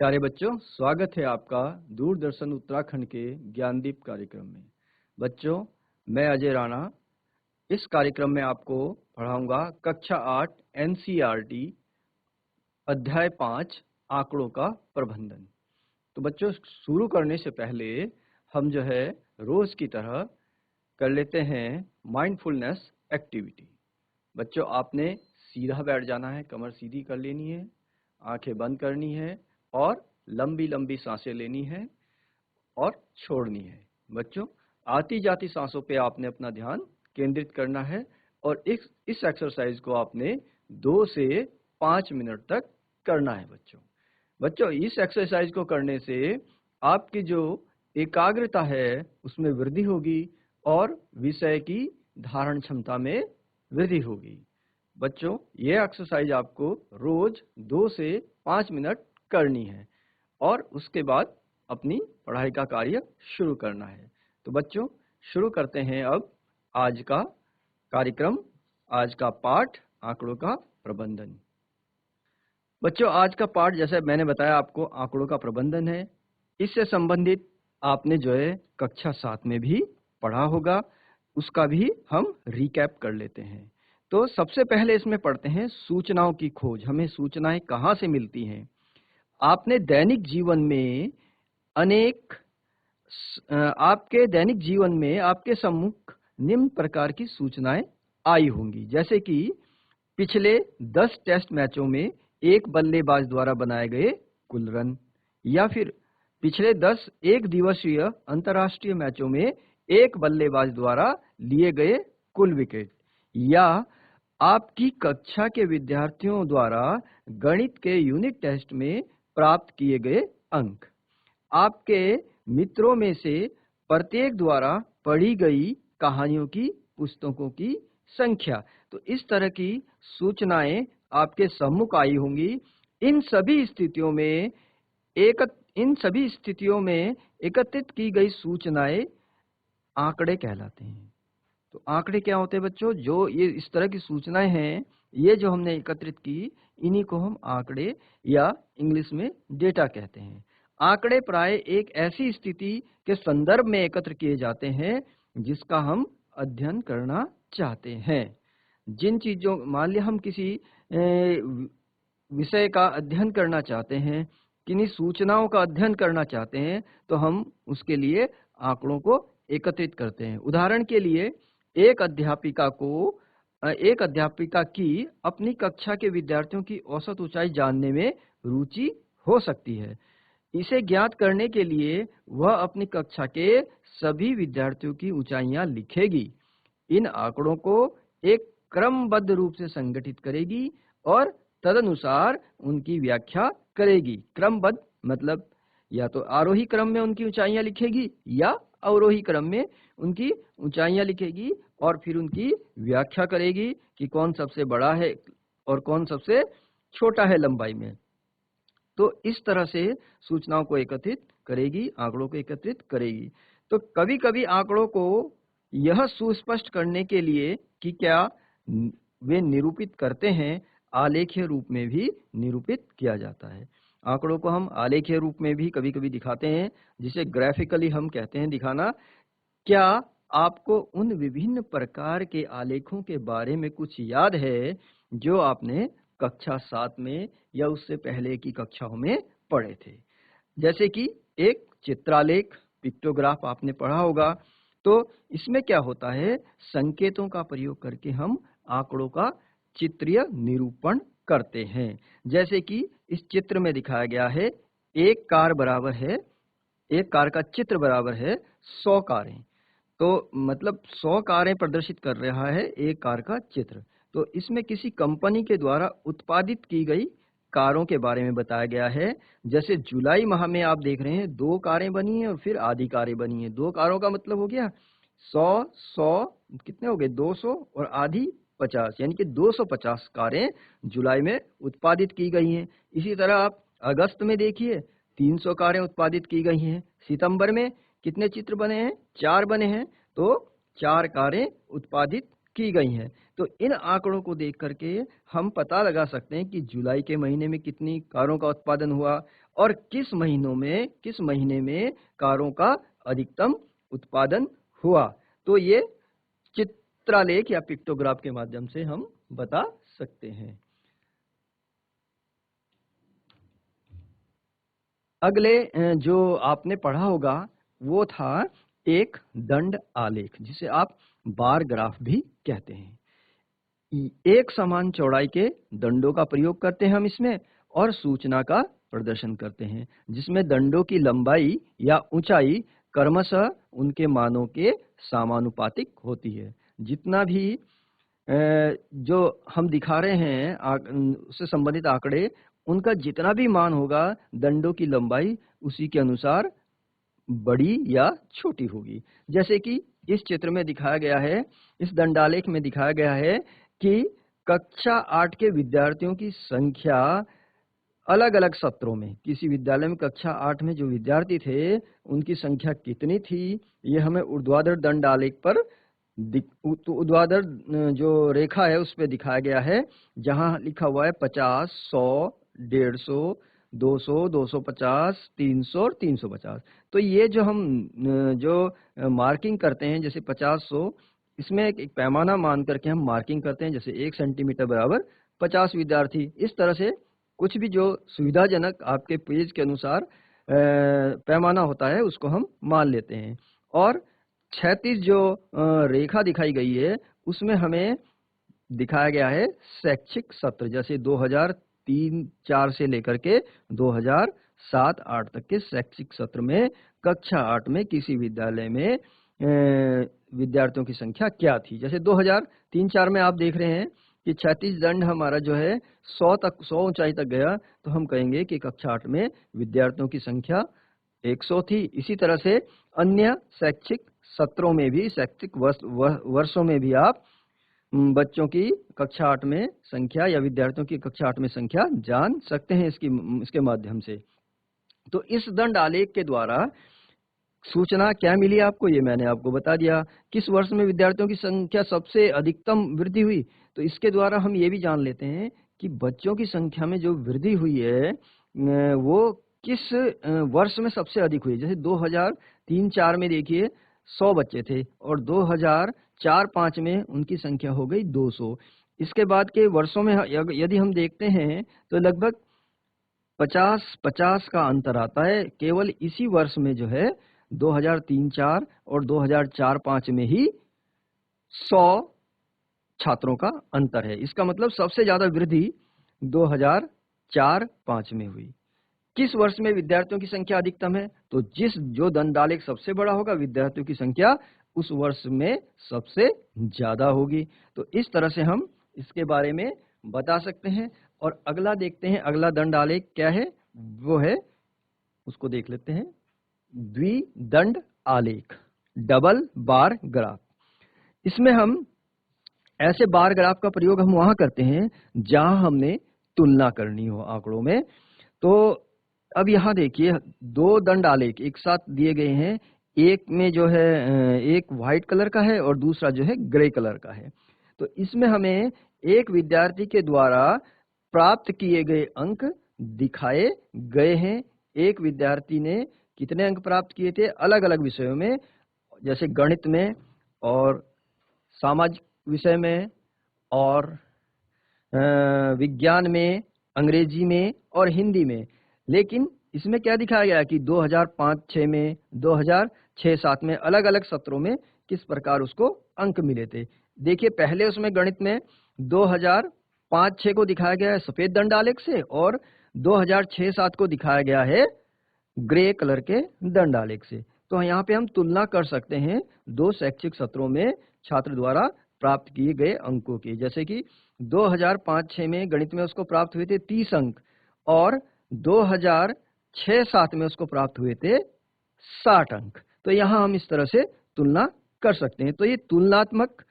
प्यारे बच्चों, स्वागत है आपका दूरदर्शन उत्तराखंड के ज्ञानदीप कार्यक्रम में। बच्चों, मैं अजय राणा इस कार्यक्रम में आपको पढ़ाऊंगा कक्षा 8 एनसीईआरटी अध्याय 5 आंकड़ों का प्रबंधन। तो बच्चों, शुरू करने से पहले हम रोज की तरह कर लेते हैं माइंडफुलनेस एक्टिविटी। बच्चों, आपने सीधा बैठ जाना है, कमर सीधी कर लेनी है, आंखें बंद करनी है और लंबी लंबी सांसें लेनी है और छोड़नी है। बच्चों, आती जाती सांसों पे आपने अपना ध्यान केंद्रित करना है और इस एक्सरसाइज को आपने 2 से 5 मिनट तक करना है। बच्चों, इस एक्सरसाइज को करने से आपकी जो एकाग्रता है उसमें वृद्धि होगी और विषय की धारण क्षमता में वृद्धि होगी। बच्चों, ये एक्सरसाइज आपको रोज 2 से 5 मिनट करनी है और उसके बाद अपनी पढ़ाई का कार्य शुरू करना है। तो बच्चों, शुरू करते हैं अब आज का कार्यक्रम, आज का पाठ आंकड़ों का प्रबंधन। बच्चों, आज का पाठ जैसे मैंने बताया आपको आंकड़ों का प्रबंधन है। इससे संबंधित आपने कक्षा 7 में भी पढ़ा होगा, उसका भी हम रिकैप कर लेते हैं। तो सबसे पहले इसमें पढ़ते हैं सूचनाओं की खोज। हमें सूचनाएं कहाँ से मिलती हैं? आपने दैनिक जीवन में आपके दैनिक जीवन में आपके सम्मुख निम्न प्रकार की सूचनाएं आई होंगी, जैसे कि पिछले 10 टेस्ट मैचों में एक बल्लेबाज द्वारा बनाए गए कुल रन, या फिर पिछले 10 एक दिवसीय अंतर्राष्ट्रीय मैचों में एक बल्लेबाज द्वारा लिए गए कुल विकेट, या आपकी कक्षा के विद्यार्थियों द्वारा गणित के यूनिट टेस्ट में प्राप्त किए गए अंक, आपके मित्रों में से प्रत्येक द्वारा पढ़ी गई कहानियों की पुस्तकों की संख्या। तो इस तरह की सूचनाएं आपके सम्मुख आई होंगी। इन सभी स्थितियों में एकत्रित की गई सूचनाएं आंकड़े कहलाते हैं। तो आंकड़े क्या होते हैं बच्चों? जो ये इस तरह की सूचनाएं हैं, ये जो हमने एकत्रित की, इन्हीं को हम आंकड़े या इंग्लिश में डेटा कहते हैं। आंकड़े प्राय एक ऐसी स्थिति के संदर्भ में एकत्र किए जाते हैं जिसका हम अध्ययन करना चाहते हैं। जिन चीजों, मान लिया हम किसी विषय का अध्ययन करना चाहते हैं, किन्हीं सूचनाओं का अध्ययन करना चाहते हैं, तो हम उसके लिए आंकड़ों को एकत्रित करते हैं। उदाहरण के लिए एक अध्यापिका की अपनी कक्षा के विद्यार्थियों की औसत ऊंचाई जानने में रुचि हो सकती है। इसे ज्ञात करने के लिए वह अपनी कक्षा के सभी विद्यार्थियों की ऊंचाइयां लिखेगी। इन आंकड़ों को एक क्रमबद्ध रूप से संगठित करेगी और तदनुसार उनकी व्याख्या करेगी। क्रमबद्ध मतलब या तो आरोही क्रम में उनकी ऊंचाइयां लिखेगी या अवरोही क्रम में उनकी ऊंचाइयां लिखेगी और फिर उनकी व्याख्या करेगी कि कौन सबसे बड़ा है और कौन सबसे छोटा है लंबाई में। तो इस तरह से सूचनाओं को एकत्रित करेगी, आंकड़ों को एकत्रित करेगी। तो कभी कभी आंकड़ों को यह सुस्पष्ट करने के लिए कि क्या वे निरूपित करते हैं, आलेखीय रूप में भी निरूपित किया जाता है। आंकड़ों को हम आलेखीय रूप में भी कभी कभी दिखाते हैं, जिसे ग्राफिकली हम कहते हैं दिखाना। क्या आपको उन विभिन्न प्रकार के आलेखों के बारे में कुछ याद है जो आपने कक्षा 7 में या उससे पहले की कक्षाओं में पढ़े थे? जैसे कि एक चित्रालेख, पिक्टोग्राफ आपने पढ़ा होगा। तो इसमें क्या होता है, संकेतों का प्रयोग करके हम आंकड़ों का चित्रीय निरूपण करते हैं। जैसे कि इस चित्र में दिखाया गया है, एक कार का चित्र बराबर है 100 कारें। तो मतलब 100 कारें प्रदर्शित कर रहा है एक कार का चित्र। तो इसमें किसी कंपनी के द्वारा उत्पादित की गई कारों के बारे में बताया गया है। जैसे जुलाई माह में आप देख रहे हैं 2 कारें बनी हैं और फिर आधी कारें बनी हैं। 2 कारों का मतलब हो गया 100 कितने हो गए, 200 और आधी 50, यानी कि 250 कारें जुलाई में उत्पादित की गई हैं। इसी तरह आप अगस्त में देखिए 300 कारें उत्पादित की गई हैं। सितंबर में कितने चित्र बने हैं? 4 बने हैं, तो 4 कारें उत्पादित की गई हैं। तो इन आंकड़ों को देख करके हम पता लगा सकते हैं कि जुलाई के महीने में कितनी कारों का उत्पादन हुआ और किस महीने में कारों का अधिकतम उत्पादन हुआ। तो ये चित्रालेख या पिक्टोग्राफ के माध्यम से हम बता सकते हैं। अगले जो आपने पढ़ा होगा वो था एक दंड आलेख, जिसे आप बार ग्राफ भी कहते हैं। एक समान चौड़ाई के दंडों का प्रयोग करते हैं हम इसमें, और सूचना का प्रदर्शन करते हैं, जिसमें दंडों की लंबाई या ऊंचाई क्रमशः उनके मानों के समानुपातिक होती है। जितना भी जो हम दिखा रहे हैं उससे संबंधित आंकड़े, उनका जितना भी मान होगा, दंडों की लंबाई उसी के अनुसार बड़ी या छोटी होगी। जैसे कि इस चित्र में दिखाया गया है, इस दंडालेख में दिखाया गया है कि कक्षा 8 के विद्यार्थियों की संख्या अलग अलग सत्रों में, किसी विद्यालय में कक्षा 8 में जो विद्यार्थी थे उनकी संख्या कितनी थी, ये हमें ऊर्ध्वाधर दंडालेख पर ऊर्ध्वाधर जो रेखा है उस पर दिखाया गया है, जहां लिखा हुआ है 50, 100, 150, 200, 250, 300 और 350। तो ये जो हम जो मार्किंग करते हैं, जैसे 50, 100, इसमें एक पैमाना मान करके हम मार्किंग करते हैं, जैसे 1 सेंटीमीटर बराबर 50 विद्यार्थी। इस तरह से कुछ भी जो सुविधाजनक आपके पेज के अनुसार पैमाना होता है उसको हम मान लेते हैं। और 36 जो रेखा दिखाई गई है उसमें हमें दिखाया गया है शैक्षिक सत्र, जैसे 2003-04 से लेकर के 2007-08 तक के शैक्षिक सत्र में कक्षा 8 में किसी विद्यालय में विद्यार्थियों की संख्या क्या थी। जैसे 2003-04 में आप देख रहे हैं कि 36 दंड हमारा जो है 100 ऊंचाई तक गया, तो हम कहेंगे कि कक्षा 8 में विद्यार्थियों की संख्या 100 थी। इसी तरह से अन्य शैक्षिक सत्रों में भी, शैक्षिक वर्षों में भी आप बच्चों की कक्षा 8 में संख्या या विद्यार्थियों की कक्षा 8 में संख्या जान सकते हैं इसके माध्यम से। तो इस दंड आलेख के द्वारा सूचना क्या मिली आपको, ये मैंने आपको बता दिया। किस वर्ष में विद्यार्थियों की संख्या सबसे अधिकतम वृद्धि हुई, तो इसके द्वारा हम ये भी जान लेते हैं कि बच्चों की संख्या में जो वृद्धि हुई है वो किस वर्ष में सबसे अधिक हुई। जैसे 2003-04 में देखिए 100 बच्चे थे और 2004-05 में उनकी संख्या हो गई 200। इसके बाद के वर्षों में यदि हम देखते हैं तो लगभग 50-50 का अंतर आता है। केवल इसी वर्ष में जो है 2003-04 और 2004-05 में ही 100 छात्रों का अंतर है। इसका मतलब सबसे ज्यादा वृद्धि 2004-05 में हुई। किस वर्ष में विद्यार्थियों की संख्या अधिकतम है, तो जो दंडालेख सबसे बड़ा होगा, विद्यार्थियों की संख्या उस वर्ष में सबसे ज्यादा होगी। तो इस तरह से हम इसके बारे में बता सकते हैं। और अगला देखते हैं, अगला दंडालेख क्या है, वो है, उसको देख लेते हैं, द्विदंड आलेख, डबल बार ग्राफ। इसमें हम ऐसे बार ग्राफ का प्रयोग हम वहां करते हैं जहां हमने तुलना करनी हो आंकड़ों में। तो अब यहाँ देखिए, दो दंड आलेख एक साथ दिए गए हैं। एक में जो है एक व्हाइट कलर का है और दूसरा जो है ग्रे कलर का है। तो इसमें हमें एक विद्यार्थी के द्वारा प्राप्त किए गए अंक दिखाए गए हैं। एक विद्यार्थी ने कितने अंक प्राप्त किए थे अलग अलग विषयों में, जैसे गणित में और सामाजिक विषय में और विज्ञान में, अंग्रेजी में और हिंदी में। लेकिन इसमें क्या दिखाया गया कि 2005-06 में, 2006-07 में अलग अलग सत्रों में किस प्रकार उसको अंक मिले थे। देखिए, पहले उसमें गणित में 2005-06 को दिखाया गया है सफेद दंड आलेख से और 2006-07 को दिखाया गया है ग्रे कलर के दंड आलेख से। तो यहाँ पे हम तुलना कर सकते हैं दो शैक्षिक सत्रों में छात्र द्वारा प्राप्त किए गए अंकों की। जैसे कि 2005-06 में गणित में उसको प्राप्त हुए थे 30 अंक और 2006-07 में उसको प्राप्त हुए थे 60 अंक। तो यहाँ हम इस तरह से तुलना कर सकते हैं। तो ये तुलनात्मक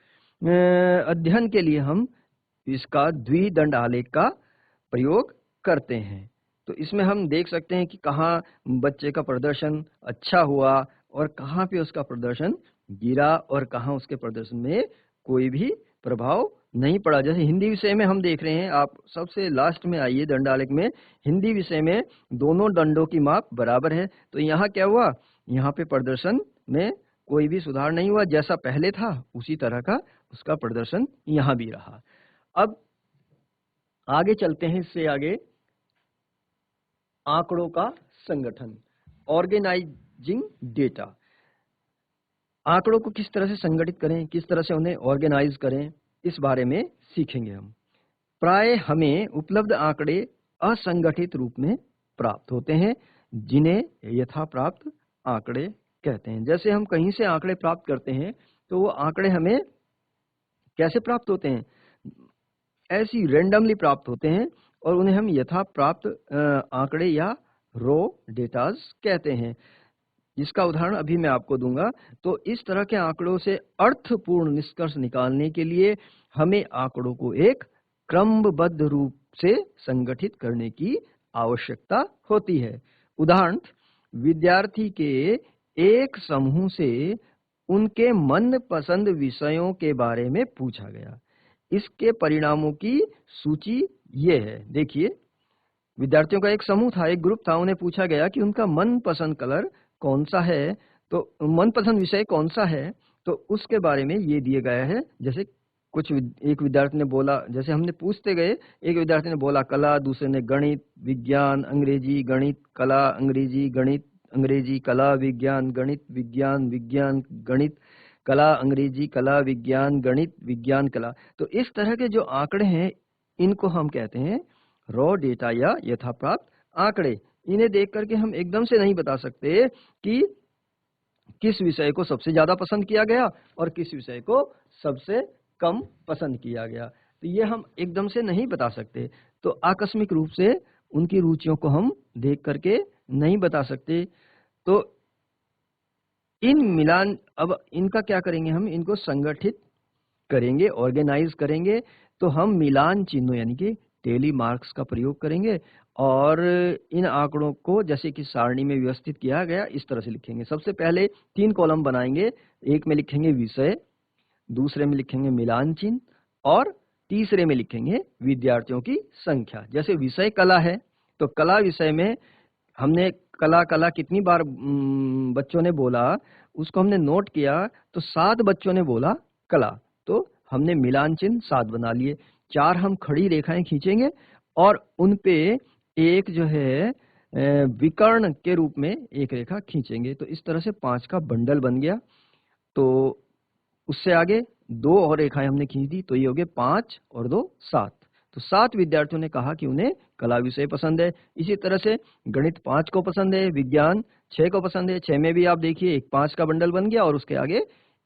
अध्ययन के लिए हम इसका द्विदंड आलेख का प्रयोग करते हैं। तो इसमें हम देख सकते हैं कि कहाँ बच्चे का प्रदर्शन अच्छा हुआ और कहाँ पे उसका प्रदर्शन गिरा और कहाँ उसके प्रदर्शन में कोई भी प्रभाव नहीं पढ़ा। जैसे हिंदी विषय में हम देख रहे हैं, आप सबसे लास्ट में आइए दंडालेख में, हिंदी विषय में दोनों दंडों की माप बराबर है। तो यहाँ क्या हुआ, यहाँ पे प्रदर्शन में कोई भी सुधार नहीं हुआ, जैसा पहले था उसी तरह का उसका प्रदर्शन यहाँ भी रहा। अब आगे चलते हैं, इससे आगे आंकड़ों का संगठन, ऑर्गेनाइजिंग डेटा। आंकड़ों को किस तरह से संगठित करें, किस तरह से उन्हें ऑर्गेनाइज करें, इस बारे में सीखेंगे हम। प्राय हमें उपलब्ध आंकड़े असंगठित रूप में प्राप्त होते हैं, जिन्हें यथाप्राप्त आंकड़े कहते हैं। जैसे हम कहीं से आंकड़े प्राप्त करते हैं तो वो आंकड़े हमें कैसे प्राप्त होते हैं, ऐसी रैंडमली प्राप्त होते हैं और उन्हें हम यथाप्राप्त आंकड़े या रॉ डेटाज कहते हैं। जिसका उदाहरण अभी मैं आपको दूंगा। तो इस तरह के आंकड़ों से अर्थपूर्ण निष्कर्ष निकालने के लिए हमें आंकड़ों को एक क्रमबद्ध रूप से संगठित करने की आवश्यकता होती है। उदाहरण, विद्यार्थी के एक समूह से उनके मनपसंद विषयों के बारे में पूछा गया। इसके परिणामों की सूची ये है। देखिए, विद्यार्थियों का एक समूह था, एक ग्रुप था, उन्हें पूछा गया कि उनका मनपसंद कलर कौन सा है, तो मनपसंद विषय कौन सा है, तो उसके बारे में ये दिया गया है। जैसे एक विद्यार्थी ने बोला, जैसे हमने पूछते गए, एक विद्यार्थी ने बोला कला, दूसरे ने गणित, विज्ञान, अंग्रेजी, गणित, कला, अंग्रेजी, गणित, अंग्रेजी, कला, विज्ञान, गणित, विज्ञान, विज्ञान, गणित, कला, अंग्रेजी, कला, विज्ञान, गणित, विज्ञान, कला। तो इस तरह के जो आंकड़े हैं, इनको हम कहते हैं रॉ डेटा या यथाप्राप्त आंकड़े। इन्हें देख करके हम एकदम से नहीं बता सकते कि किस विषय को सबसे ज्यादा पसंद किया गया और किस विषय को सबसे कम पसंद किया गया। तो ये हम एकदम से नहीं बता सकते। तो आकस्मिक रूप से उनकी रुचियों को हम देख करके नहीं बता सकते। तो अब इनका क्या करेंगे, हम इनको संगठित करेंगे, ऑर्गेनाइज करेंगे। तो हम मिलान चिन्हों यानी कि टेली मार्क्स का प्रयोग करेंगे और इन आंकड़ों को जैसे कि सारणी में व्यवस्थित किया गया इस तरह से लिखेंगे। सबसे पहले 3 कॉलम बनाएंगे, एक में लिखेंगे विषय, दूसरे में लिखेंगे मिलान चिन्ह और तीसरे में लिखेंगे विद्यार्थियों की संख्या। जैसे विषय कला है तो कला विषय में हमने कला कला कितनी बार बच्चों ने बोला उसको हमने नोट किया, तो 7 बच्चों ने बोला कला, तो हमने मिलान चिन्ह 7 बना लिए। 4 हम खड़ी रेखाएं खींचेंगे और उन पे एक जो है विकर्ण के रूप में एक रेखा खींचेंगे। तो इस तरह से 5 का बंडल बन गया। तो उससे आगे 2 और रेखाएं हमने खींच दी, तो ये हो गए 5 और 2 7। तो 7 विद्यार्थियों ने कहा कि उन्हें कला विषय पसंद है। इसी तरह से गणित 5 को पसंद है, विज्ञान 6 को पसंद है। 6 में भी आप देखिए एक 5 का बंडल बन गया और उसके आगे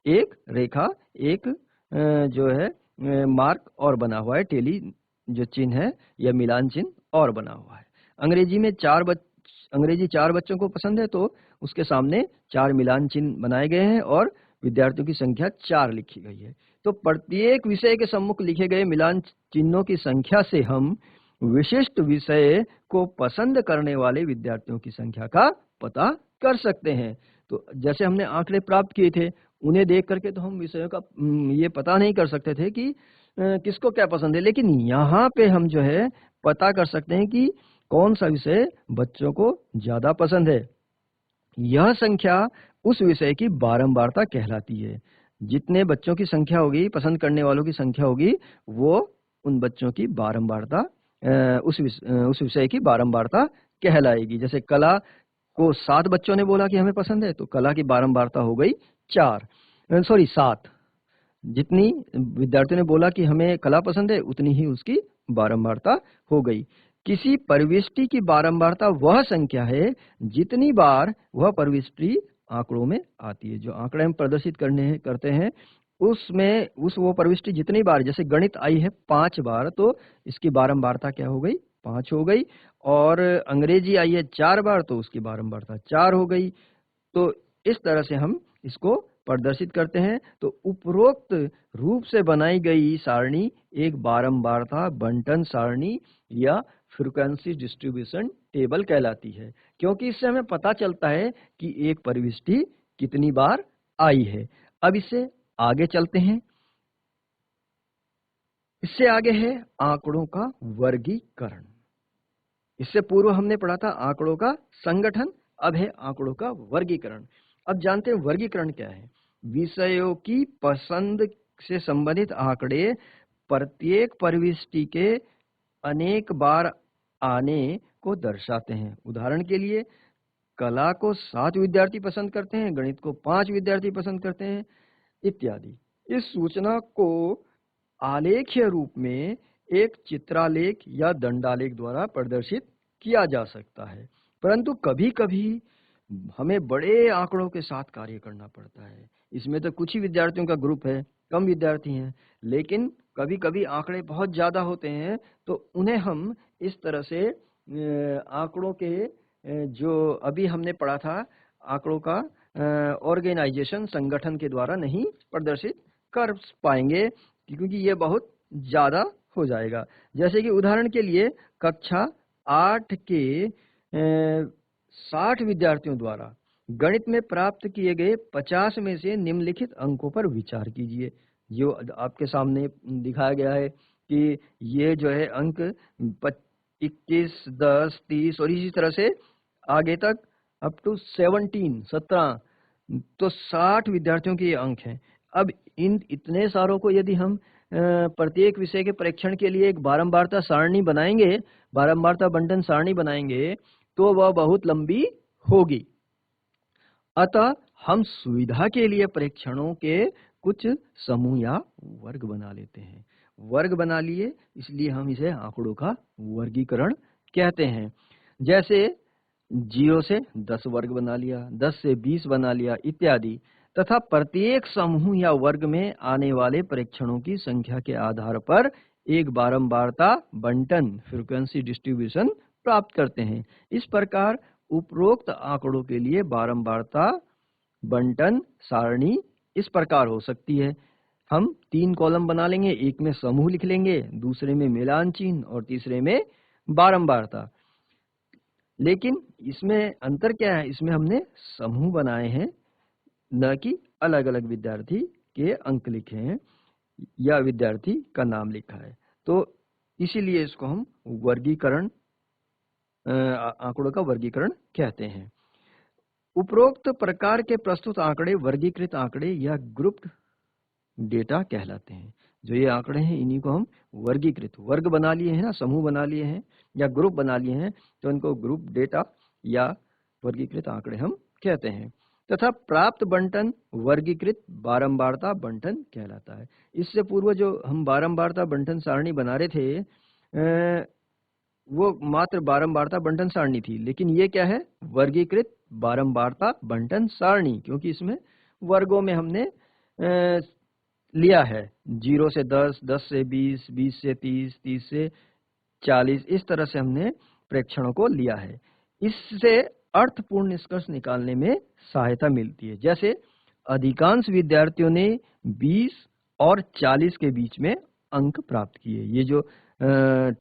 एक रेखा, एक जो है मार्क और बना हुआ है, टेली जो चिन्ह है या मिलान चिन्ह और बना हुआ है। अंग्रेजी 4 बच्चों को पसंद है, तो उसके सामने 4 मिलान चिन्ह बनाए गए हैं और विद्यार्थियों की संख्या 4 लिखी गई है। तो प्रत्येक विषय के सम्मुख लिखे गए मिलान चिन्हों की संख्या से हम विशिष्ट विषय को पसंद करने वाले विद्यार्थियों की संख्या का पता कर सकते हैं। तो जैसे हमने आंकड़े प्राप्त किए थे, उन्हें देख करके तो हम विषयों का ये पता नहीं कर सकते थे कि किसको क्या पसंद है, लेकिन यहाँ पे हम जो है पता कर सकते हैं कि कौन सा विषय बच्चों को ज्यादा पसंद है। यह संख्या उस विषय की बारंबारता कहलाती है। जितने बच्चों की संख्या होगी, पसंद करने वालों की संख्या होगी, वो उन बच्चों की बारंबारता उस विषय की बारंबारता कहलाएगी। जैसे कला को 7 बच्चों ने बोला कि हमें पसंद है, तो कला की बारंबारता हो गई 7। जितनी विद्यार्थियों ने बोला कि हमें कला पसंद है, उतनी ही उसकी बारंबारता हो गई। किसी प्रविष्टि की बारंबारता वह संख्या है जितनी बार वह प्रविष्टि आंकड़ों में आती है। जो आंकड़े हम प्रदर्शित करते हैं उसमें वो प्रविष्टि जितनी बार, जैसे गणित आई है 5 बार, तो इसकी बारंबारता क्या हो गई, 5 हो गई। और अंग्रेजी आई है 4 बार, तो उसकी बारंबारता 4 हो गई। तो इस तरह से हम इसको प्रदर्शित करते हैं। तो उपरोक्त रूप से बनाई गई सारणी एक बारंबारता बंटन सारणी या फ्रीक्वेंसी डिस्ट्रीब्यूशन टेबल कहलाती है, क्योंकि इससे हमें पता चलता है कि एक प्रविष्टि कितनी बार आई है। अब इससे आगे चलते हैं। इससे आगे है आंकड़ों का वर्गीकरण। इससे पूर्व हमने पढ़ा था आंकड़ों का संगठन, अब है आंकड़ों का वर्गीकरण। अब जानते हैं वर्गीकरण क्या है। विषयों की पसंद से संबंधित आंकड़े प्रत्येक प्रविष्टि के अनेक बार आने को दर्शाते हैं। उदाहरण के लिए कला को 7 विद्यार्थी पसंद करते हैं, गणित को 5 विद्यार्थी पसंद करते हैं, इत्यादि। इस सूचना को आलेख्य रूप में एक चित्रालेख या दंडालेख द्वारा प्रदर्शित किया जा सकता है, परंतु कभी-कभी हमें बड़े आंकड़ों के साथ कार्य करना पड़ता है। इसमें तो कुछ ही विद्यार्थियों का ग्रुप है, कम विद्यार्थी हैं, लेकिन कभी-कभी आंकड़े बहुत ज़्यादा होते हैं, तो उन्हें हम इस तरह से आंकड़ों के जो अभी हमने पढ़ा था, आंकड़ों का ऑर्गेनाइजेशन संगठन के द्वारा नहीं प्रदर्शित कर पाएंगे, क्योंकि ये बहुत ज़्यादा हो जाएगा। जैसे कि उदाहरण के लिए कक्षा 8 के 60 विद्यार्थियों द्वारा गणित में प्राप्त किए गए 50 में से निम्नलिखित अंकों पर विचार कीजिए। जो आपके सामने दिखाया गया है कि ये जो है अंक 21, 10, 30 और इसी तरह से आगे तक अप टू 17 तो 60 विद्यार्थियों के ये अंक हैं। अब इन इतने सारों को यदि हम प्रत्येक विषय के परीक्षण के लिए एक बारंबारता सारणी बनाएंगे, बारंबारता बंटन सारणी बनाएंगे, तो वह बहुत लंबी होगी। अतः हम सुविधा के लिए परीक्षणों के कुछ समूह या वर्ग बना लेते हैं। वर्ग बना लिए, इसलिए हम इसे आंकड़ों का वर्गीकरण कहते हैं। जैसे 0 से 10 वर्ग बना लिया, 10 से 20 बना लिया, इत्यादि। तथा प्रत्येक समूह या वर्ग में आने वाले परीक्षणों की संख्या के आधार पर एक बारंबारता बंटन फ्रीक्वेंसी डिस्ट्रीब्यूशन प्राप्त करते हैं। इस प्रकार उपरोक्त आंकड़ों के लिए बारंबारता बंटन सारणी इस प्रकार हो सकती है। हम 3 कॉलम बना लेंगे, एक में समूह लिख लेंगे, दूसरे में मिलान चिन्ह और तीसरे में बारंबारता। लेकिन इसमें अंतर क्या है, इसमें हमने समूह बनाए हैं, न कि अलग अलग विद्यार्थी के अंक लिखे हैं या विद्यार्थी का नाम लिखा है। तो इसीलिए इसको हम वर्गीकरण, आंकड़ों का वर्गीकरण कहते हैं। उपरोक्त प्रकार के प्रस्तुत आंकड़े वर्गीकृत आंकड़े या ग्रुप्ड डेटा कहलाते हैं। जो ये आंकड़े हैं इन्हीं को हम वर्गीकृत, वर्ग बना लिए हैं ना, समूह बना लिए हैं या ग्रुप बना लिए हैं, तो इनको ग्रुप डेटा या वर्गीकृत आंकड़े हम कहते हैं। तथा प्राप्त बंटन वर्गीकृत बारंबारता बंटन कहलाता है। इससे पूर्व जो हम बारंबारता बंटन सारणी बना रहे थे, वो मात्र बारंबारता बंटन सारणी थी, लेकिन ये क्या है, वर्गीकृत बारंबारता बंटन सारणी, क्योंकि इसमें वर्गों में हमने लिया है 0 से 10, 10 से 20, 20 से 30, 30 से 40, इस तरह से हमने प्रेक्षणों को लिया है। इससे अर्थपूर्ण निष्कर्ष निकालने में सहायता मिलती है। जैसे अधिकांश विद्यार्थियों ने 20 और 40 के बीच में अंक प्राप्त किए। ये जो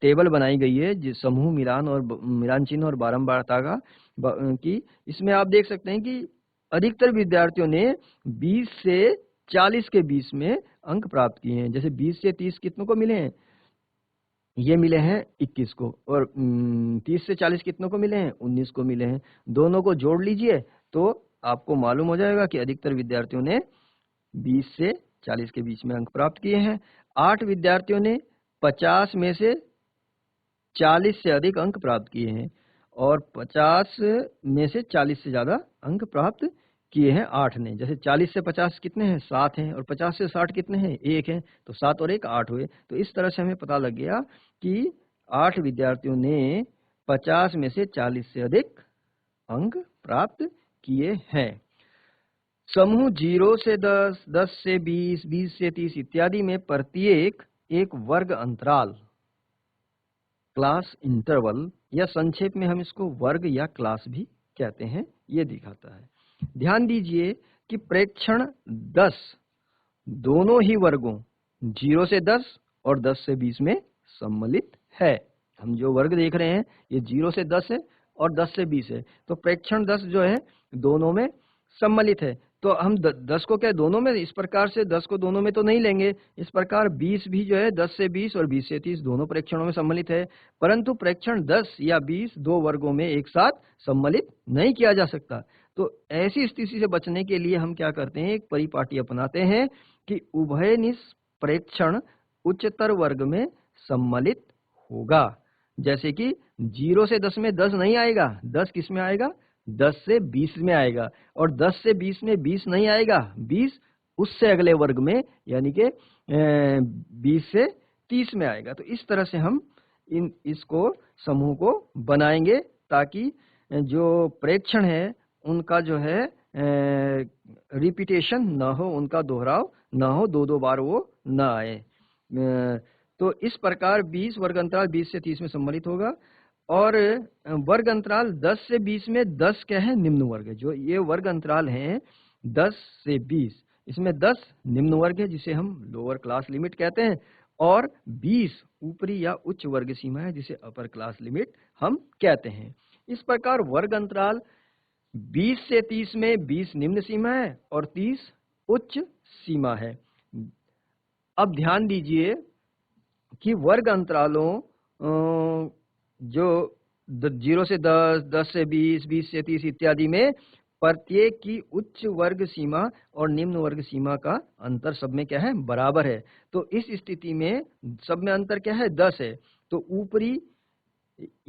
टेबल बनाई गई है जिस समूह मिलान और मिलान चिन्ह और बारंबारता का की, इसमें आप देख सकते हैं कि अधिकतर विद्यार्थियों ने 20 से 40 के बीच में अंक प्राप्त किए हैं। जैसे 20 से 30 कितनों को मिले हैं, ये मिले हैं 21 को, और 30 से 40 कितनों को मिले हैं, 19 को मिले हैं। दोनों को जोड़ लीजिए तो आपको मालूम हो जाएगा कि अधिकतर विद्यार्थियों ने 20 से 40 के बीच में अंक प्राप्त किए हैं। 8 विद्यार्थियों ने 50 में से 40 से अधिक अंक प्राप्त किए हैं, और 50 में से 40 से ज्यादा अंक प्राप्त किए हैं 8 ने। जैसे 40 से 50 कितने हैं, 7 हैं, और 50 से 60 कितने हैं, 1 हैं, तो 7 और 1 8 हुए। तो इस तरह से हमें पता लग गया कि 8 विद्यार्थियों ने 50 में से 40 से अधिक अंक प्राप्त किए हैं। समूह 0 से 10, 10 से 20, 20 से 30 इत्यादि में प्रत्येक एक वर्ग अंतराल, क्लास इंटरवल, या संक्षेप में हम इसको वर्ग या क्लास भी कहते हैं, ये दिखाता है। ध्यान दीजिए कि प्रेक्षण 10 दोनों ही वर्गों 0 से 10 और 10 से 20 में सम्मिलित है। हम जो वर्ग देख रहे हैं ये 0 से 10 है और 10 से 20 है, तो प्रेक्षण 10 जो है दोनों में सम्मिलित है। तो हम 10 को क्या दोनों में, इस प्रकार से 10 को दोनों में तो नहीं लेंगे। इस प्रकार 20 भी जो है 10 से 20 और 20 से 30 दोनों प्रेक्षणों में सम्मिलित है, परंतु प्रेक्षण 10 या 20 दो वर्गों में एक साथ सम्मिलित नहीं किया जा सकता। तो ऐसी स्थिति से बचने के लिए हम क्या करते हैं, एक परिपाटी अपनाते हैं कि उभयनिष्ठ प्रेक्षण उच्चतर वर्ग में सम्मिलित होगा। जैसे कि 0 से 10 में 10 नहीं आएगा, 10 किस में आएगा, 10 से 20 में आएगा, और 10 से 20 में 20 नहीं आएगा, 20 उससे अगले वर्ग में यानी कि 20 से 30 में आएगा। तो इस तरह से हम इसको समूह को बनाएंगे ताकि जो प्रेक्षण है उनका जो है रिपीटेशन ना हो, उनका दोहराव ना हो, दो दो बार वो ना आए। तो इस प्रकार 20 वर्ग अंतराल 20 से 30 में सम्मिलित होगा। और वर्ग अंतराल 10 से 20 में 10 क्या है, निम्न वर्ग है। जो ये वर्ग अंतराल हैं 10 से 20, इसमें 10 निम्न वर्ग है जिसे हम लोअर क्लास लिमिट कहते हैं, और 20 ऊपरी या उच्च वर्ग सीमा है जिसे अपर क्लास लिमिट हम कहते हैं। इस प्रकार वर्ग अंतराल 20 से 30 में 20 निम्न सीमा है और 30 उच्च सीमा है। अब ध्यान दीजिए कि वर्ग अंतरालों जो 0 से 10, 10 से 20, 20 से 30 इत्यादि में प्रत्येक की उच्च वर्ग सीमा और निम्न वर्ग सीमा का अंतर सब में क्या है, बराबर है। तो इस स्थिति में सब में अंतर क्या है, 10 है। तो ऊपरी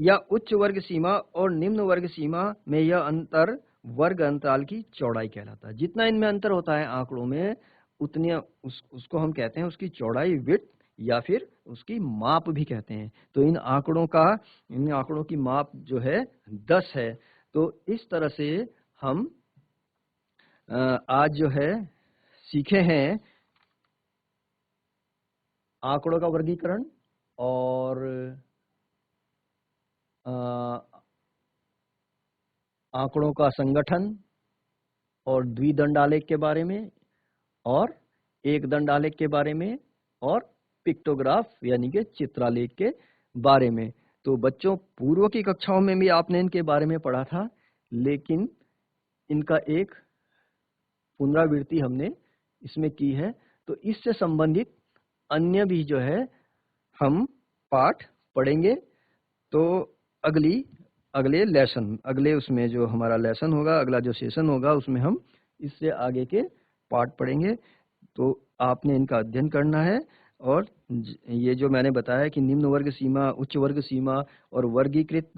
या उच्च वर्ग सीमा और निम्न वर्ग सीमा में यह अंतर वर्ग अंतराल की चौड़ाई कहलाता है। जितना इनमें अंतर होता है आंकड़ों में, उतने उसको हम कहते हैं उसकी चौड़ाई, विड्थ, या फिर उसकी माप भी कहते हैं। तो इन आंकड़ों की माप जो है 10 है। तो इस तरह से हम आज जो है सीखे हैं आंकड़ों का वर्गीकरण और आंकड़ों का संगठन और द्विदंड आलेख के बारे में और एक दंड आलेख के बारे में और पिक्टोग्राफ यानी कि चित्रालेख के बारे में। तो बच्चों, पूर्व की कक्षाओं में भी आपने इनके बारे में पढ़ा था, लेकिन इनका एक पुनरावृत्ति हमने इसमें की है। तो इससे संबंधित अन्य भी जो है हम पाठ पढ़ेंगे। तो अगले उसमें जो हमारा लेसन होगा, अगला जो सेशन होगा, उसमें हम इससे आगे के पाठ पढ़ेंगे। तो आपने इनका अध्ययन करना है। और ये जो मैंने बताया कि निम्न वर्ग सीमा, उच्च वर्ग सीमा और वर्गीकृत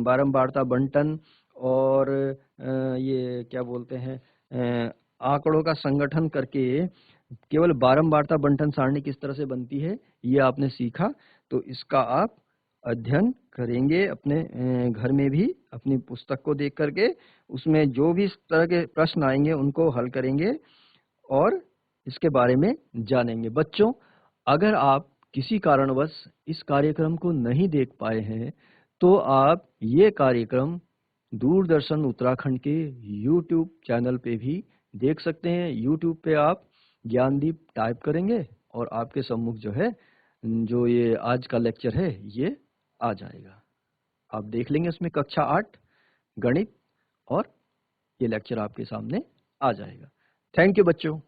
बारंबारता बंटन और ये क्या बोलते हैं, आंकड़ों का संगठन करके केवल बारंबारता बंटन सारणी किस तरह से बनती है, ये आपने सीखा। तो इसका आप अध्ययन करेंगे अपने घर में भी, अपनी पुस्तक को देख करके उसमें जो भी इस तरह के प्रश्न आएंगे उनको हल करेंगे और इसके बारे में जानेंगे। बच्चों, अगर आप किसी कारणवश इस कार्यक्रम को नहीं देख पाए हैं तो आप ये कार्यक्रम दूरदर्शन उत्तराखंड के YouTube चैनल पे भी देख सकते हैं। YouTube पे आप ज्ञानदीप टाइप करेंगे और आपके सम्मुख जो है, जो ये आज का लेक्चर है, ये आ जाएगा। आप देख लेंगे उसमें कक्षा 8 गणित, और ये लेक्चर आपके सामने आ जाएगा। थैंक यू बच्चों।